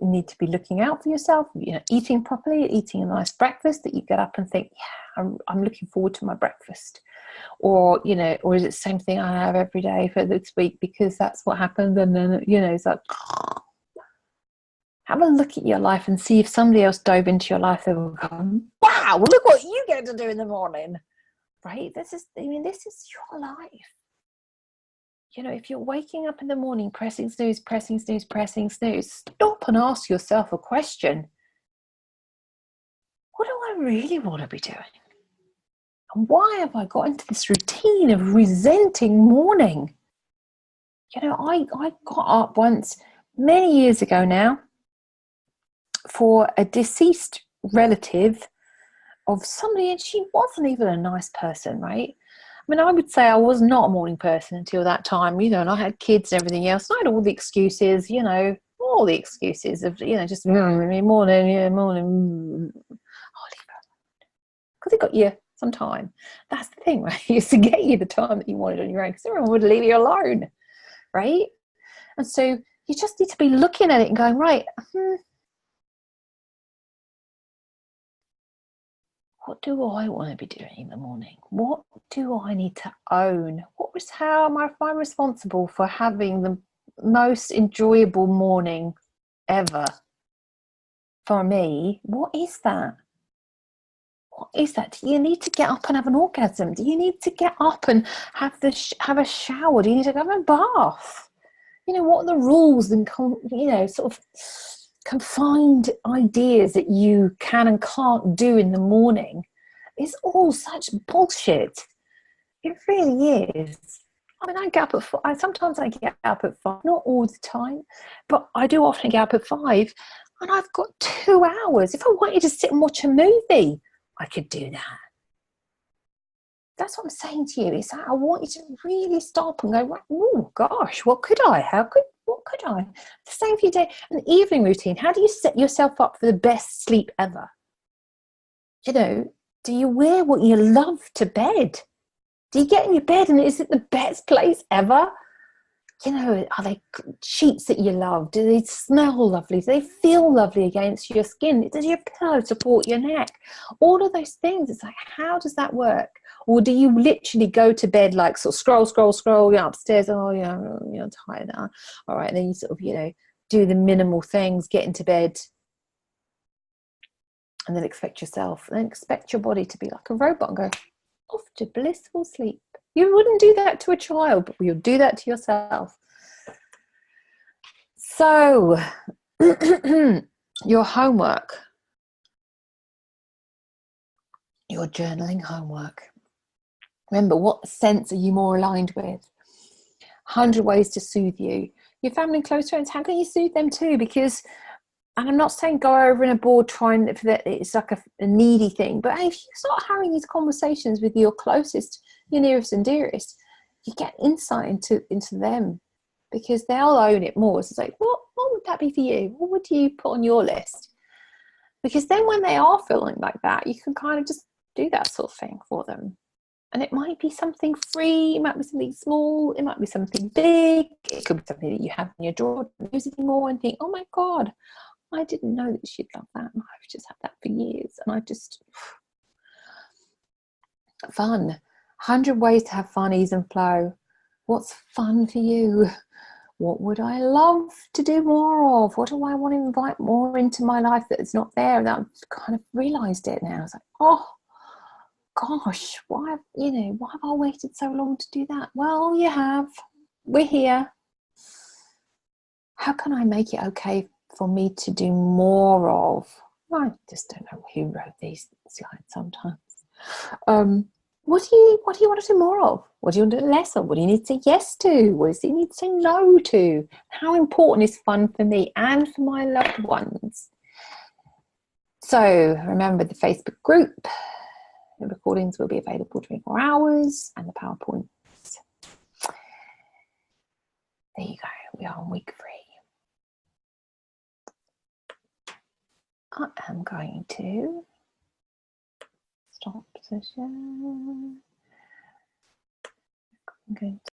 need to be looking out for yourself? Eating properly, eating a nice breakfast that you get up and think, yeah, I'm looking forward to my breakfast. Or or is it the same thing I have every day for this week because that's what happened, and then it's like, have a look at your life and see if somebody else dove into your life, they will go, wow, look what you get to do in the morning, right? This is your life. If you're waking up in the morning, pressing snooze, stop and ask yourself a question. What do I really want to be doing? And why have I got into this routine of resenting morning? I got up once, many years ago now, for a deceased relative of somebody, and she wasn't even a nice person, right? I mean, I would say I was not a morning person until that time, you know, and I had kids and everything else. I had all the excuses, you know, all the excuses of, you know, just morning, yeah, morning. Because it got you some time. That's the thing, right? It used to get you the time that you wanted on your own because everyone would leave you alone, right? And so you just need to be looking at it and going, right, what do I want to be doing in the morning? What do I need to own? How am I responsible for having the most enjoyable morning ever for me? What is that? What is that? Do you need to get up and have an orgasm? Do you need to get up and have have a shower? Do you need to have a bath? You know, what are the rules and you know, sort of confined ideas that you can and can't do in the morning? It's all such bullshit. It really is. I mean, I get up at 5. Sometimes I get up at 5, not all the time, but I do often get up at 5, and I've got 2 hours. If I wanted to sit and watch a movie, I could do that. That's what I'm saying to you. Is that I want you to really stop and go, oh gosh, what could I? What could I? The same for your day. An evening routine. How do you set yourself up for the best sleep ever? You know, do you wear what you love to bed? Do you get in your bed and is it the best place ever? You know, are they sheets that you love? Do they smell lovely? Do they feel lovely against your skin? Does your pillow support your neck? All of those things. It's like, how does that work? Or do you literally go to bed like sort of scroll, you're upstairs, oh yeah, you're tired now. All right, and then you sort of, you know, do the minimal things, get into bed, and then expect your body to be like a robot and go off to blissful sleep. You wouldn't do that to a child, but you'll do that to yourself. So, your homework, your journaling homework. Remember, what sense are you more aligned with? 100 ways to soothe you. Your family and close friends, how can you soothe them too? Because, and I'm not saying go over in a board trying that it's like a needy thing, but if you start having these conversations with your closest, your nearest and dearest, you get insight into them, because they'll own it more. So it's like, what would that be for you? What would you put on your list? Because then when they are feeling like that, you can kind of just do that sort of thing for them. And it might be something free, it might be something small, it might be something big, it could be something that you have in your drawer, don't use it anymore, and think, oh my God, I didn't know that she'd love that. And I've just had that for years. And I just, fun. 100 ways to have fun, ease and flow. What's fun for you? What would I love to do more of? What do I want to invite more into my life that is not there? And I've kind of realised it now. It's like, oh gosh, why have I waited so long to do that? Well, you have. We're here. How can I make it okay for me to do more of? I just don't know who wrote these slides sometimes. What do you want to do more of? What do you want to do less of? What do you need to say yes to? What do you need to say no to? How important is fun for me and for my loved ones? So remember the Facebook group. The recordings will be available 24 hours and the PowerPoints. There you go. We are on week 3. I am going to stop session. I'm going to